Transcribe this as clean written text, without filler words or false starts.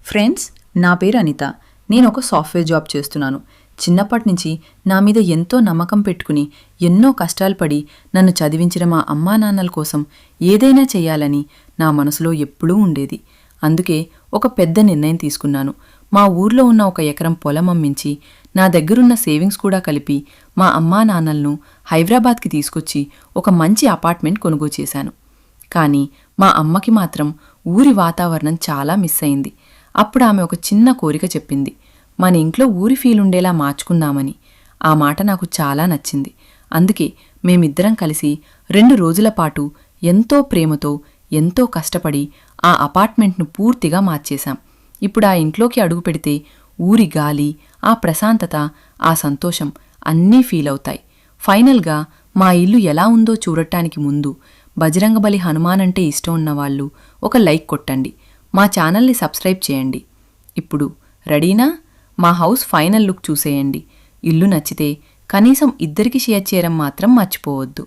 Friends, నా పేరు అనిత. నేను ఒక సాఫ్ట్వేర్ జాబ్ చేస్తున్నాను. చిన్నప్పటి నుంచి నా మీద ఎంతో నమ్మకం పెట్టుకుని ఎన్నో కష్టాలు పడి నన్ను చదివించిన మా అమ్మా నాన్నల కోసం ఏదైనా చెయ్యాలని నా మనసులో ఎప్పుడూ ఉండేది. అందుకే ఒక పెద్ద నిర్ణయం తీసుకున్నాను. మా ఊర్లో ఉన్న 1 ఎకరం పొలం అమ్మించి నా దగ్గరున్న సేవింగ్స్ కూడా కలిపి మా అమ్మా నాన్నలను హైదరాబాద్కి తీసుకొచ్చి ఒక మంచి అపార్ట్మెంట్ కొనుగోలు చేశాను. కానీ మా అమ్మకి మాత్రం ఊరి వాతావరణం చాలా మిస్ అయింది. అప్పుడు ఆమె ఒక చిన్న కోరిక చెప్పింది. మన ఇంట్లో ఊరి ఫీలుండేలా మార్చుకుందామని. ఆ మాట నాకు చాలా నచ్చింది. అందుకే మేమిద్దరం కలిసి 2 రోజుల పాటు ఎంతో ప్రేమతో ఎంతో కష్టపడి ఆ అపార్ట్మెంట్ను పూర్తిగా మార్చేశాం. ఇప్పుడు ఆ ఇంట్లోకి అడుగు పెడితే ఊరి గాలి, ఆ ప్రశాంతత, ఆ సంతోషం అన్నీ ఫీల్ అవుతాయి. ఫైనల్గా మా ఇల్లు ఎలా ఉందో చూడటానికి ముందు బజరంగబలి హనుమాన్ అంటే ఇష్టం ఉన్నవాళ్ళు ఒక లైక్ కొట్టండి. మా ఛానల్ని సబ్స్క్రైబ్ చేయండి. ఇప్పుడు రెడీనా? మా హౌస్ ఫైనల్ లుక్ చూసేయండి. ఇల్లు నచ్చితే కనీసం 2కి షేర్ చేయడం మాత్రం మర్చిపోవద్దు.